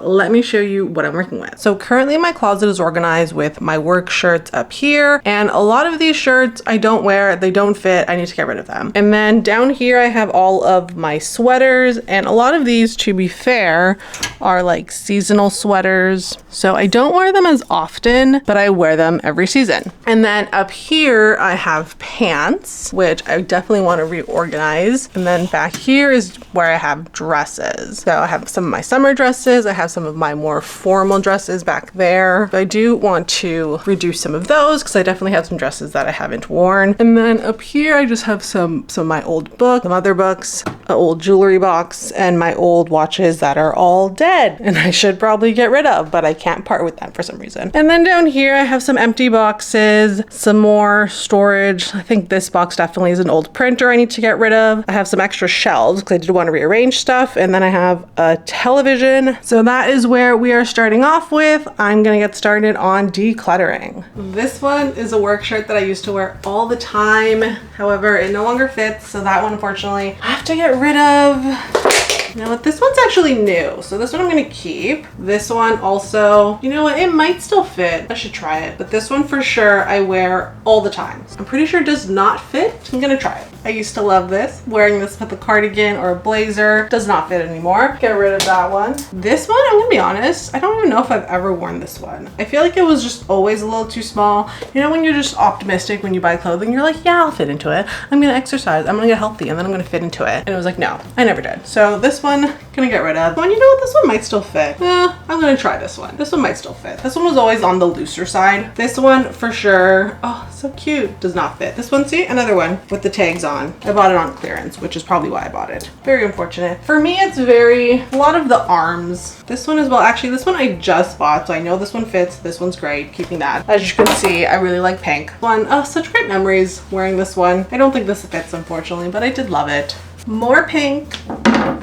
let me show you what I'm working with. So currently my closet is organized with my work shirts up here, and a lot of these shirts I don't wear, they don't fit, I need to get rid of them. And then down here I have all of my sweaters, and a lot of these, to be fair, are like seasonal sweaters. So I don't wear them as often, but I wear them every season. And then up here I have pants, which I definitely want to reorganize. And then back here is where I have dresses. So I have some of my summer dresses, I have some of my more formal dresses back there. But I do want to reduce some of those because I definitely have some dresses that I haven't worn. And then up here I just have some of my old books, some other books, an old jewelry box, and my old watches that are all dead and I should probably get rid of, but I can't part with them for some reason. And then down here I have some empty boxes, some more storage. I think this box definitely is an old printer I need to get rid of. I have some extra shelves because I did want to rearrange stuff, and then I have a television. So that is where we are starting off with. I'm gonna get started on decluttering. This one is a work shirt that I used to wear all the time. However, it no longer fits, so that one unfortunately I have to get rid of. You know what, this one's actually new, so this one I'm gonna keep. This one also, you know what, it might still fit. I should try it, but this one for sure I wear all the time. I'm pretty sure it does not fit. I'm gonna try it. I used to love this. Wearing this with a cardigan or a blazer does not fit anymore. Get rid of that one. This one, I'm gonna be honest, I don't even know if I've ever worn this one. I feel like it was just always a little too small. You know, when you're just optimistic when you buy clothing, you're like, yeah, I'll fit into it. I'm gonna exercise, I'm gonna get healthy, and then I'm gonna fit into it. And it was like, no, I never did. So this one, gonna get rid of. Well, you know what, this one might still fit. I'm gonna try this one. This one might still fit. This one was always on the looser side. This one for sure, oh, so cute, does not fit. This one, see, another one with the tags on. I bought it on clearance, which is probably why I bought it. Very unfortunate. For me, it's a lot of the arms. This one as well, actually this one I just bought, so I know this one fits. This one's great, keeping that. As you can see, I really like pink. Oh, such great memories wearing this one. I don't think this fits, unfortunately, but I did love it. More pink.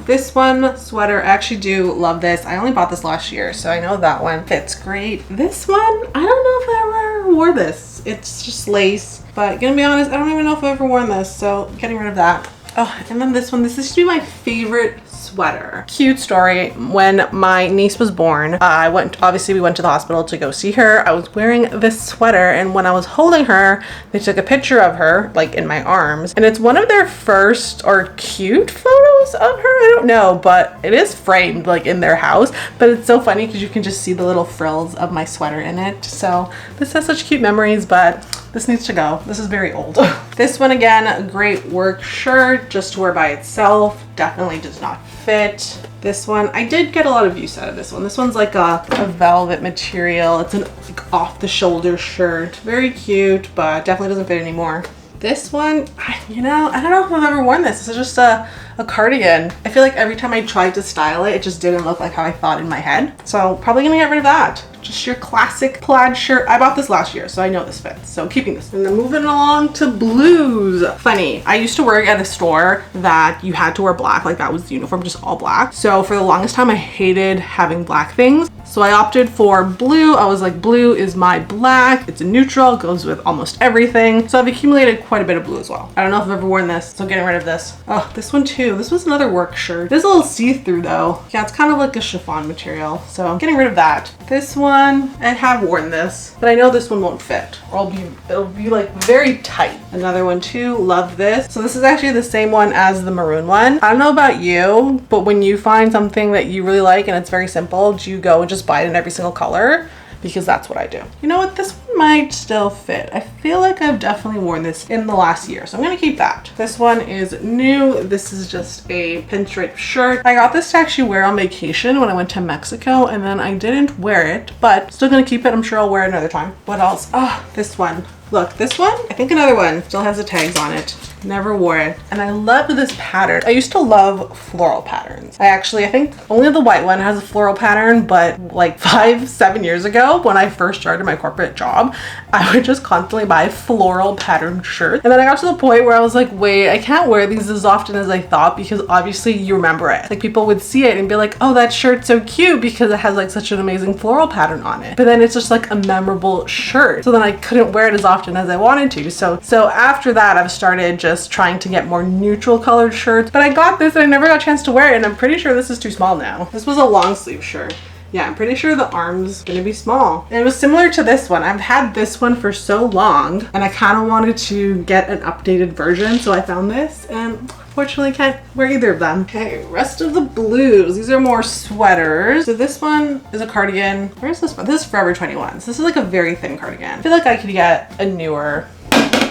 This one sweater, I actually do love this. I only bought this last year, so I know that one fits great. This one, I don't know if I ever wore this. It's just lace, but gonna be honest, I don't even know if I've ever worn this, so getting rid of that. Oh, and then this one, this used to be my favorite sweater. Cute story. When my niece was born, obviously we went to the hospital to go see her. I was wearing this sweater, and when I was holding her, they took a picture of her like in my arms, and it's one of their first or cute photos of her. I don't know, but it is framed like in their house, but it's so funny because you can just see the little frills of my sweater in it. So this has such cute memories, but this needs to go. This is very old. This one again, a great work shirt just to wear by itself. Definitely does not fit. This one, I did get a lot of use out of this one. This one's like a velvet material. It's an like off the shoulder shirt. Very cute, but definitely doesn't fit anymore. This one, you know, I don't know if I've ever worn this. This is just a cardigan. I feel like every time I tried to style it, it just didn't look like how I thought in my head. So probably gonna get rid of that. Just your classic plaid shirt. I bought this last year, so I know this fits. So keeping this. And then moving along to blues. Funny, I used to work at a store that you had to wear black, like that was the uniform, just all black. So for the longest time, I hated having black things. So I opted for blue. I was like, blue is my black. It's a neutral, goes with almost everything. So I've accumulated quite a bit of blue as well. I don't know if I've ever worn this, so getting rid of this. Oh, this one too. This was another work shirt. This is a little see-through though. Yeah, it's kind of like a chiffon material. So getting rid of that. This one, I have worn this, but I know this one won't fit, or it'll be like very tight. Another one too, love this. So this is actually the same one as the maroon one. I don't know about you, but when you find something that you really like and it's very simple, do you go and just buy it in every single color? Because that's what I do. You know what, this one might still fit. I feel like I've definitely worn this in the last year, so I'm gonna keep that. This one is new. This is just a pinstripe shirt. I got this to actually wear on vacation when I went to Mexico, and then I didn't wear it, but still gonna keep it. I'm sure I'll wear it another time. What else? Oh, this one. Look, this one, I think another one still has the tags on it. Never wore it. And I love this pattern. I used to love floral patterns. I think only the white one has a floral pattern, but like 5-7 years ago when I first started my corporate job, I would just constantly buy floral patterned shirts. And then I got to the point where I was like, wait, I can't wear these as often as I thought, because obviously you remember it. Like people would see it and be like, oh, that shirt's so cute because it has like such an amazing floral pattern on it. But then it's just like a memorable shirt. So then I couldn't wear it as often as I wanted to. So after that, I've started just trying to get more neutral colored shirts. But I got this and I never got a chance to wear it, and I'm pretty sure this is too small now. This was a long sleeve shirt. Yeah, I'm pretty sure the arm's gonna be small. And it was similar to this one. I've had this one for so long and I kind of wanted to get an updated version. So I found this and unfortunately can't wear either of them. Okay, rest of the blues. These are more sweaters. So this one is a cardigan. Where's this one? This is Forever 21. So this is like a very thin cardigan. I feel like I could get a newer,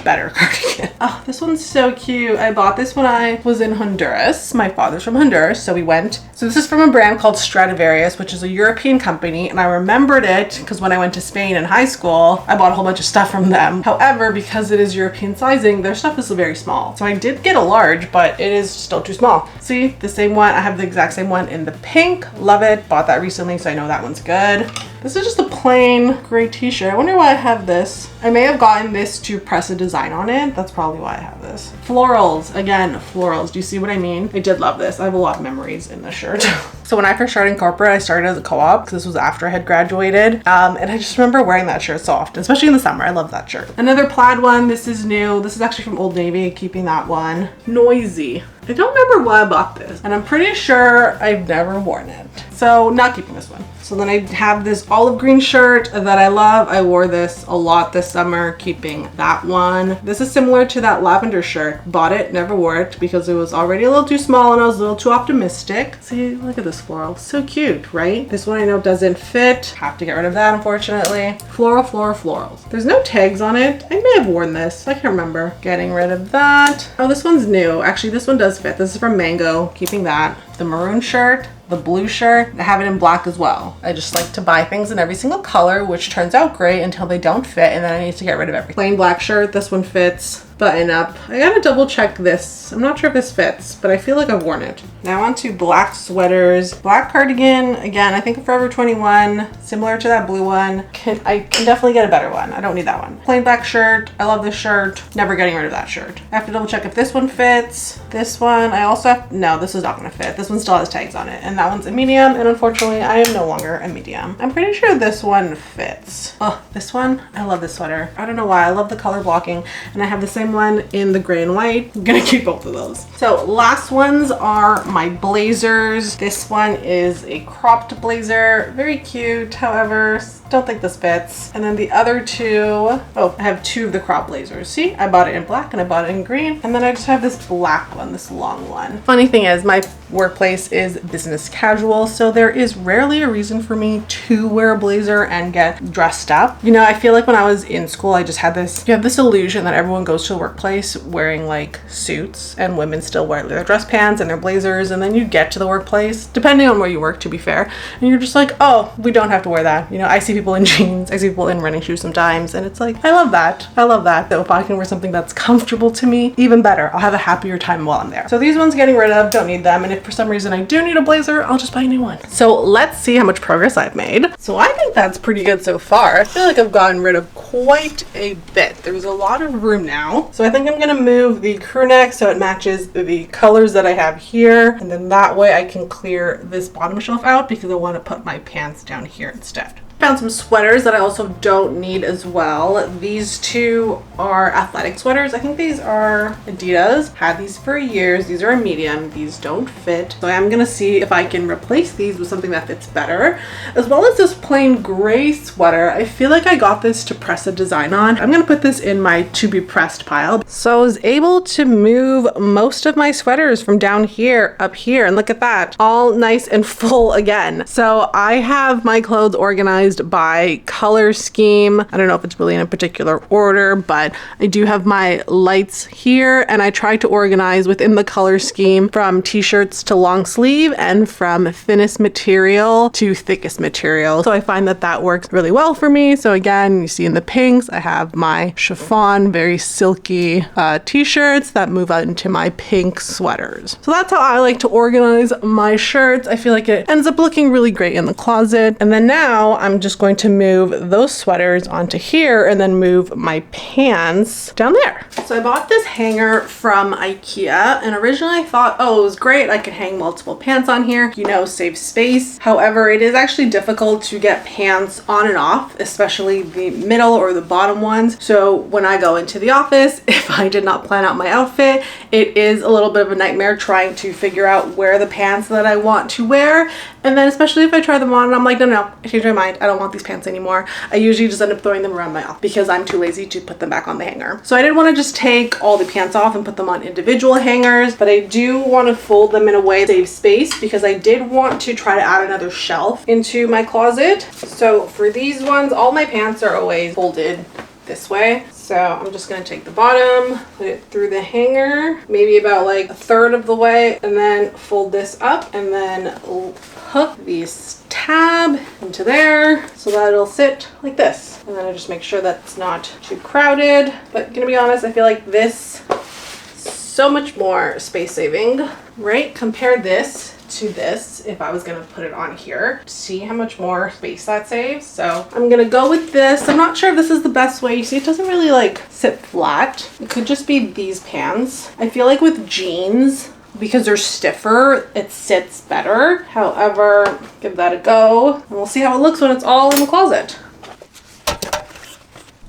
better cardigan. Oh, this one's so cute. I bought this when I was in Honduras. My father's from Honduras, so we went. So this is from a brand called Stradivarius, which is a European company, and I remembered it because when I went to Spain in high school, I bought a whole bunch of stuff from them. However, because it is European sizing, their stuff is very small. So I did get a large, but it is still too small. See, the same one. I have the exact same one in the pink. Love it. Bought that recently, so I know that one's good. This is just a plain gray t-shirt. I wonder why I have this. I may have gotten this to press a design on it. That's probably why I have this. Florals, again, florals. Do you see what I mean? I did love this. I have a lot of memories in this shirt. So when I first started in corporate, I started as a co-op because this was after I had graduated. And I just remember wearing that shirt so often, especially in the summer. I love that shirt. Another plaid one. This is new. This is actually from Old Navy, keeping that one. Noisy. I don't remember why I bought this, and I'm pretty sure I've never worn it. So not keeping this one. So then I have this olive green shirt that I love. I wore this a lot this summer, keeping that one. This is similar to that lavender shirt. Bought it, never wore it because it was already a little too small and I was a little too optimistic. See, look at this floral. So cute, right? This one I know doesn't fit. Have to get rid of that, unfortunately. Floral, florals. There's no tags on it. I may have worn this. I can't remember. Getting rid of that. Oh, this one's new. Actually, this one does fit. This is from Mango. Keeping that. The maroon shirt. The blue shirt, I have it in black as well. I just like to buy things in every single color, which turns out great until they don't fit, and then I need to get rid of everything. Plain black shirt, this one fits. Button up. I gotta double check this. I'm not sure if this fits, but I feel like I've worn it. Now on to black sweaters. Black cardigan, again, I think Forever 21, similar to that blue one. I can definitely get a better one. I don't need that one. Plain black shirt. I love this shirt. Never getting rid of that shirt. I have to double check if this one fits. This one, I also have, no, this is not gonna fit. This one still has tags on it, and that one's a medium, and unfortunately, I am no longer a medium. I'm pretty sure this one fits. Oh, this one, I love this sweater. I don't know why, I love the color blocking, and I have the same one in the gray and white. I'm gonna keep both of those. So last ones are my blazers. This one is a cropped blazer, very cute. However, don't think this fits. And then the other two, oh, I have two of the crop blazers. See, I bought it in black and I bought it in green. And then I just have this black one, this long one. Funny thing is my workplace is business casual, so there is rarely a reason for me to wear a blazer and get dressed up. You know, I feel like when I was in school, I just had this, you have this illusion that everyone goes to the workplace wearing like suits, and women still wear their dress pants and their blazers, and then you get to the workplace, depending on where you work to be fair, and you're just like, oh, we don't have to wear that. You know, I see people in jeans, I see people in running shoes sometimes, and it's like, I love that. I love that. So if I can wear something that's comfortable to me, even better. I'll have a happier time while I'm there. So these ones getting rid of, don't need them. And if for some reason I do need a blazer, I'll just buy a new one. So let's see how much progress I've made. So I think that's pretty good so far. I feel like I've gotten rid of quite a bit. There's a lot of room now. So I think I'm gonna move the crew neck so it matches the colors that I have here. And then that way I can clear this bottom shelf out because I want to put my pants down here instead. Found some sweaters that I also don't need as well. These two are athletic sweaters. I think these are Adidas. Had these for years. These are a medium. These don't fit. So I'm gonna see if I can replace these with something that fits better. As well as this plain gray sweater. I feel like I got this to press a design on. I'm gonna put this in my to be pressed pile. So I was able to move most of my sweaters from down here up here, and look at that, all nice and full again. So I have my clothes organized by color scheme. I don't know if it's really in a particular order, but I do have my lights here, and I try to organize within the color scheme from t-shirts to long sleeve and from thinnest material to thickest material. So I find that that works really well for me. So again, you see in the pinks, I have my chiffon, very silky t-shirts that move out into my pink sweaters. So that's how I like to organize my shirts. I feel like it ends up looking really great in the closet. And then now I'm just going to move those sweaters onto here and then move my pants down there. So I bought this hanger from IKEA, and originally I thought, oh, it was great. I could hang multiple pants on here, you know, save space. However, it is actually difficult to get pants on and off, especially the middle or the bottom ones. So when I go into the office, if I did not plan out my outfit, it is a little bit of a nightmare trying to figure out where the pants that I want to wear And then especially if I try them on and I'm like, no, I changed my mind. I don't want these pants anymore. I usually just end up throwing them around my office because I'm too lazy to put them back on the hanger. So I didn't want to just take all the pants off and put them on individual hangers, but I do want to fold them in a way to save space because I did want to try to add another shelf into my closet. So for these ones, all my pants are always folded this way. So I'm just going to take the bottom, put it through the hanger, maybe about like a third of the way, and then fold this up and then hook this tab into there so that it'll sit like this. And then I just make sure that it's not too crowded. But gonna be honest, I feel like this is so much more space saving, right? Compare this to this if I was gonna put it on here. See how much more space that saves. So I'm gonna go with this. I'm not sure if this is the best way. You see, it doesn't really like sit flat. It could just be these pants. I feel like with jeans, because they're stiffer, it sits better. However, give that a go and we'll see how it looks when it's all in the closet.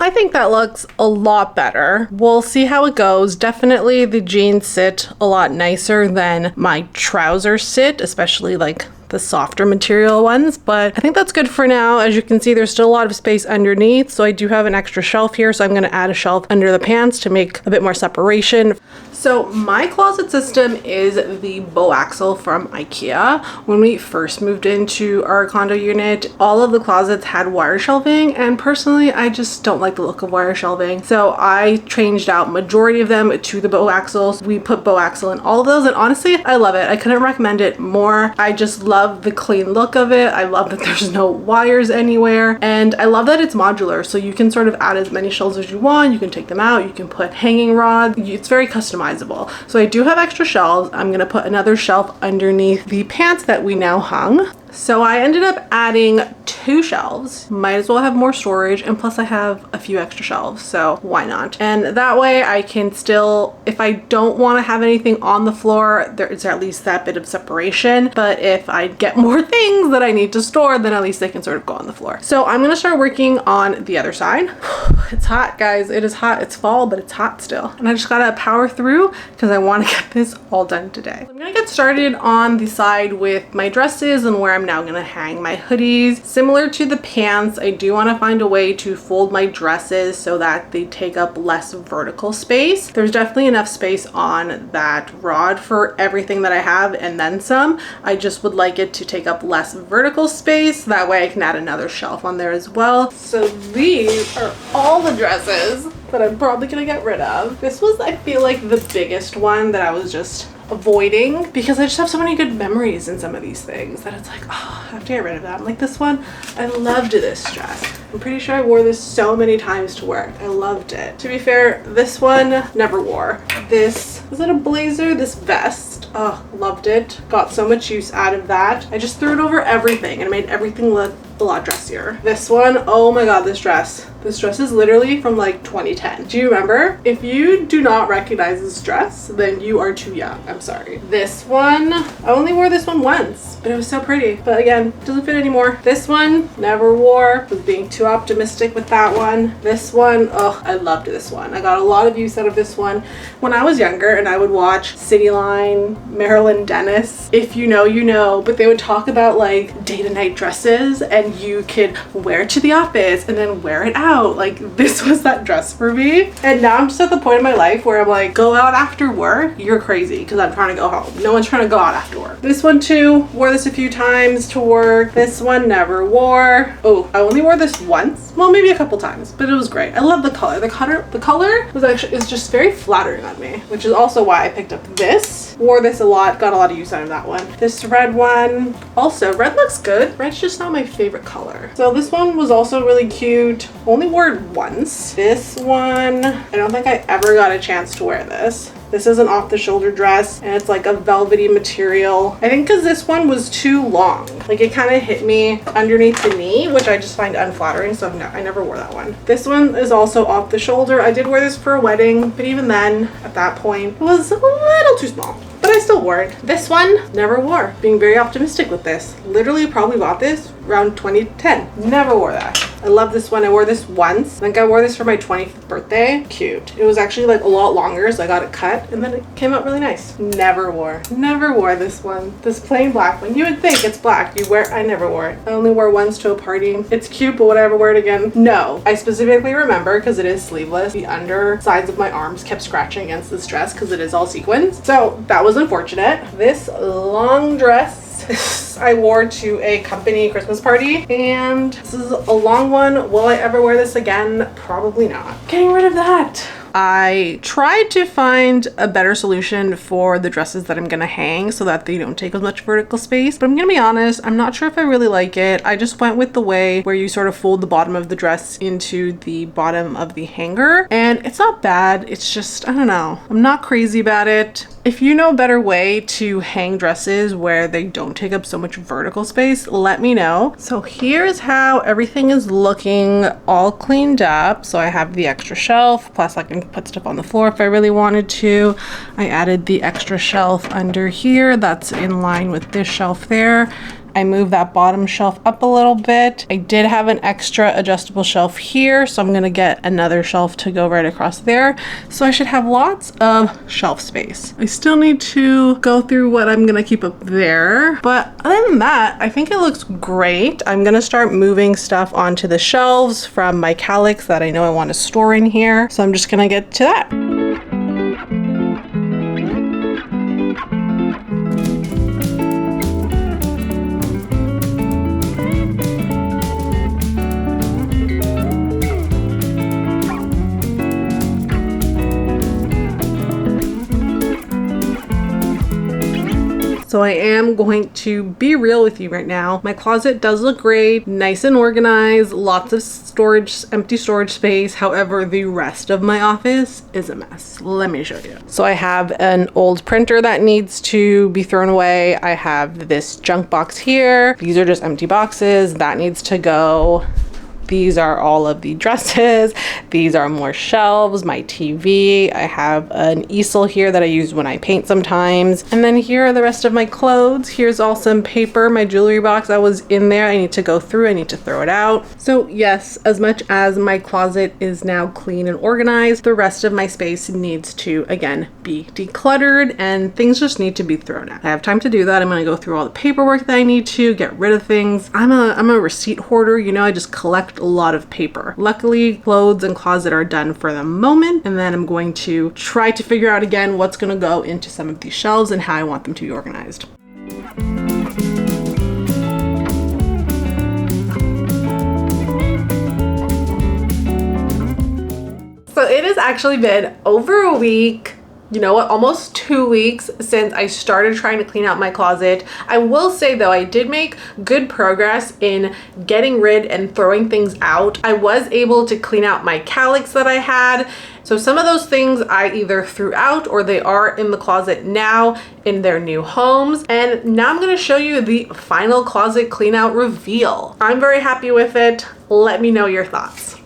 I think that looks a lot better. We'll see how it goes. Definitely the jeans sit a lot nicer than my trousers sit, especially like the softer material ones, but I think that's good for now. As you can see, there's still a lot of space underneath, so I do have an extra shelf here, so I'm going to add a shelf under the pants to make a bit more separation. So my closet system is the bow axle from IKEA. When we first moved into our condo unit, all of the closets had wire shelving, and personally I just don't like the look of wire shelving, so I changed out majority of them to the bow axles. We put bow axle in all of those, and honestly I love it. I couldn't recommend it more. I just love the clean look of it. I love that there's no wires anywhere, and I love that it's modular, so you can sort of add as many shelves as you want. You can take them out, you can put hanging rods. It's very customizable. So I do have extra shelves. I'm gonna put another shelf underneath the pants that we now hung. So I ended up adding 2 shelves. Might as well have more storage, and plus I have a few extra shelves, so why not? And that way I can still, if I don't want to have anything on the floor, there's at least that bit of separation. But if I get more things that I need to store, then at least they can sort of go on the floor. So I'm gonna start working on the other side. It's hot, guys. It is hot. It's fall, but it's hot still. And I just gotta power through because I want to get this all done today. I'm gonna get started on the side with my dresses and where I'm now gonna hang my hoodies. Similar to the pants, I do want to find a way to fold my dresses so that they take up less vertical space. There's definitely enough space on that rod for everything that I have and then some. I just would like it to take up less vertical space. That way I can add another shelf on there as well. So these are all the dresses that I'm probably gonna get rid of. This was, I feel like, the biggest one that I was just avoiding because I just have so many good memories in some of these things that it's like, oh, I have to get rid of that. Like this one, I loved this dress. I'm pretty sure I wore this so many times to work. I loved it. To be fair, this one never wore. This, was it a blazer? This vest, oh, loved it. Got so much use out of that. I just threw it over everything and it made everything look a lot dressier. This one, oh my god, this dress. This dress is literally from like 2010. Do you remember? If you do not recognize this dress, then you are too young. I'm sorry. This one, I only wore this one once, but it was so pretty. But again, doesn't fit anymore. This one, never wore. Was being too optimistic with that one. This one, oh, I loved this one. I got a lot of use out of this one when I was younger, and I would watch Cityline, Marilyn Dennis. If you know, you know. But they would talk about like day to night dresses, and you could wear it to the office and then wear it out. Like this was that dress for me. And now I'm just at the point in my life where I'm like, go out after work? You're crazy, because I'm trying to go home. No one's trying to go out after work. This one too, wore this a few times to work. This one never wore. Oh, I only wore this once. Well, maybe a couple times, but it was great. I love the color. The color was actually, is just very flattering on me, which is also why I picked up this. Wore this a lot, got a lot of use out of that one. This red one, also red looks good. Red's just not my favorite color. So this one was also really cute. Only wore it once. This one, I don't think I ever got a chance to wear this. This is an off-the-shoulder dress, and it's like a velvety material. I think because this one was too long. Like it kind of hit me underneath the knee, which I just find unflattering, so I never wore that one. This one is also off the shoulder. I did wear this for a wedding, but even then, at that point, it was a little too small. But I still wore it. This one, never wore. Being very optimistic with this. Literally probably bought this around 2010. Never wore that. I love this one. I wore this once. I think I wore this for my 25th birthday. Cute. It was actually like a lot longer, so I got it cut and then it came out really nice. Never wore this one. This plain black one. You would think it's black. I never wore it. I only wore once to a party. It's cute, but would I ever wear it again? No. I specifically remember, because it is sleeveless, the undersides of my arms kept scratching against this dress because it is all sequins. So that was unfortunate. This long dress I wore to a company Christmas party, and this is a long one. Will I ever wear this again? Probably not. Getting rid of that. I tried to find a better solution for the dresses that I'm gonna hang so that they don't take as much vertical space, but I'm gonna be honest, I'm not sure if I really like it. I just went with the way where you sort of fold the bottom of the dress into the bottom of the hanger, and it's not bad. It's just, I don't know. I'm not crazy about it. If you know a better way to hang dresses where they don't take up so much vertical space, let me know. So here's how everything is looking, all cleaned up. So I have the extra shelf, plus I can put stuff on the floor if I really wanted to. I added the extra shelf under here that's in line with this shelf there. I moved that bottom shelf up a little bit. I did have an extra adjustable shelf here, so I'm gonna get another shelf to go right across there. So I should have lots of shelf space. I still need to go through what I'm gonna keep up there, but other than that, I think it looks great. I'm gonna start moving stuff onto the shelves from my calics that I know I want to store in here. So I'm just gonna get to that. So I am going to be real with you right now. My closet does look great, nice and organized, lots of storage, empty storage space. However, the rest of my office is a mess. Let me show you. So I have an old printer that needs to be thrown away. I have this junk box here. These are just empty boxes. That needs to go. These are all of the dresses. These are more shelves, my TV. I have an easel here that I use when I paint sometimes. And then here are the rest of my clothes. Here's all some paper, my jewelry box that was in there. I need to go through, I need to throw it out. So yes, as much as my closet is now clean and organized, the rest of my space needs to, again, be decluttered and things just need to be thrown out. I have time to do that. I'm gonna go through all the paperwork that I need to, get rid of things. I'm a receipt hoarder, you know, I just collect a lot of paper. Luckily, clothes and closet are done for the moment, and then I'm going to try to figure out again what's going to go into some of these shelves and how I want them to be organized. So it has actually been over a week. You know what, almost 2 weeks since I started trying to clean out my closet. I will say though, I did make good progress in getting rid and throwing things out. I was able to clean out my calics that I had. So some of those things I either threw out or they are in the closet now in their new homes. And now I'm gonna show you the final closet clean out reveal. I'm very happy with it. Let me know your thoughts.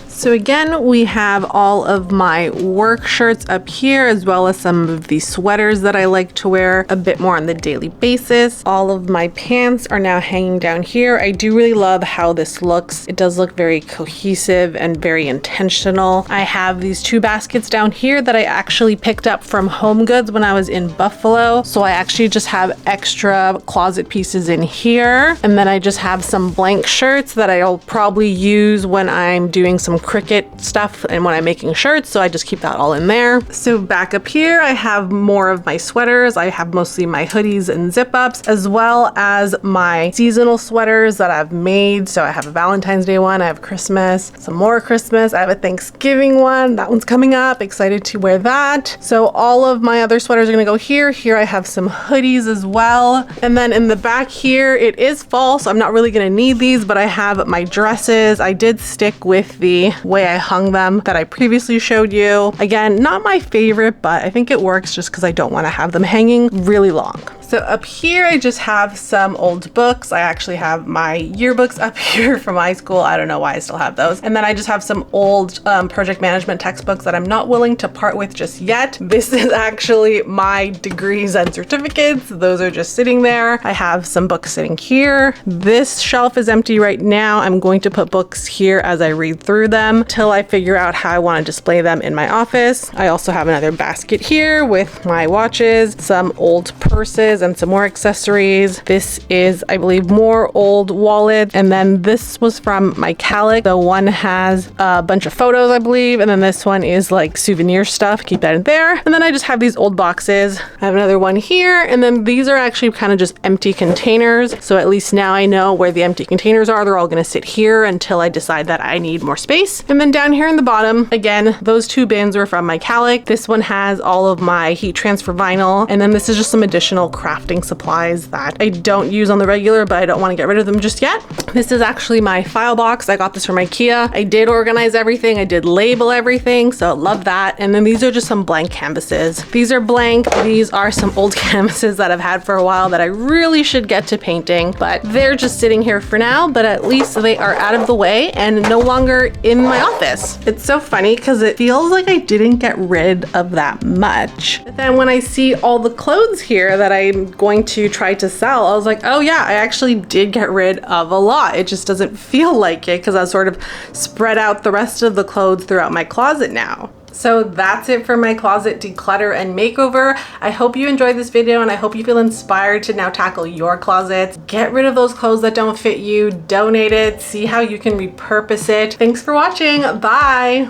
So again, we have all of my work shirts up here, as well as some of the sweaters that I like to wear a bit more on the daily basis. All of my pants are now hanging down here. I do really love how this looks. It does look very cohesive and very intentional. I have these 2 baskets down here that I actually picked up from Home Goods when I was in Buffalo. So I actually just have extra closet pieces in here. And then I just have some blank shirts that I'll probably use when I'm doing some Cricut stuff and when I'm making shirts, so I just keep that all in there. So back up here, I have more of my sweaters. I have mostly my hoodies and zip-ups, as well as my seasonal sweaters that I've made. So I have a Valentine's Day one, I have Christmas, some more Christmas, I have a Thanksgiving one. That one's coming up, excited to wear that. So all of my other sweaters are gonna go here. Here I have some hoodies as well. And then in the back here, it is fall, so I'm not really gonna need these, but I have my dresses. I did stick with the way I hung them that I previously showed you. Again, not my favorite, but I think it works just because I don't want to have them hanging really long. So up here, I just have some old books. I actually have my yearbooks up here from high school. I don't know why I still have those. And then I just have some old project management textbooks that I'm not willing to part with just yet. This is actually my degrees and certificates. Those are just sitting there. I have some books sitting here. This shelf is empty right now. I'm going to put books here as I read through them till I figure out how I want to display them in my office. I also have another basket here with my watches, some old purses, and some more accessories. This is, I believe, more old wallets. And then this was from my Calic. The one has a bunch of photos, I believe. And then this one is like souvenir stuff. Keep that in there. And then I just have these old boxes. I have another one here. And then these are actually kind of just empty containers. So at least now I know where the empty containers are. They're all going to sit here until I decide that I need more space. And then down here in the bottom, again, those two bins were from my Calic. This one has all of my heat transfer vinyl. And then this is just some additional crafting supplies that I don't use on the regular, but I don't want to get rid of them just yet. This is actually my file box. I got this from IKEA. I did organize everything. I did label everything, so love that. And then these are just some blank canvases. These are blank. These are some old canvases that I've had for a while that I really should get to painting, but they're just sitting here for now, but at least they are out of the way and no longer in my office. It's so funny because it feels like I didn't get rid of that much. But then when I see all the clothes here that I'm going to try to sell, I was like, oh yeah, I actually did get rid of a lot. It just doesn't feel like it because I've sort of spread out the rest of the clothes throughout my closet now. So that's it for my closet declutter and makeover. I hope you enjoyed this video and I hope you feel inspired to now tackle your closets. Get rid of those clothes that don't fit you, donate it, see how you can repurpose it. Thanks for watching. Bye.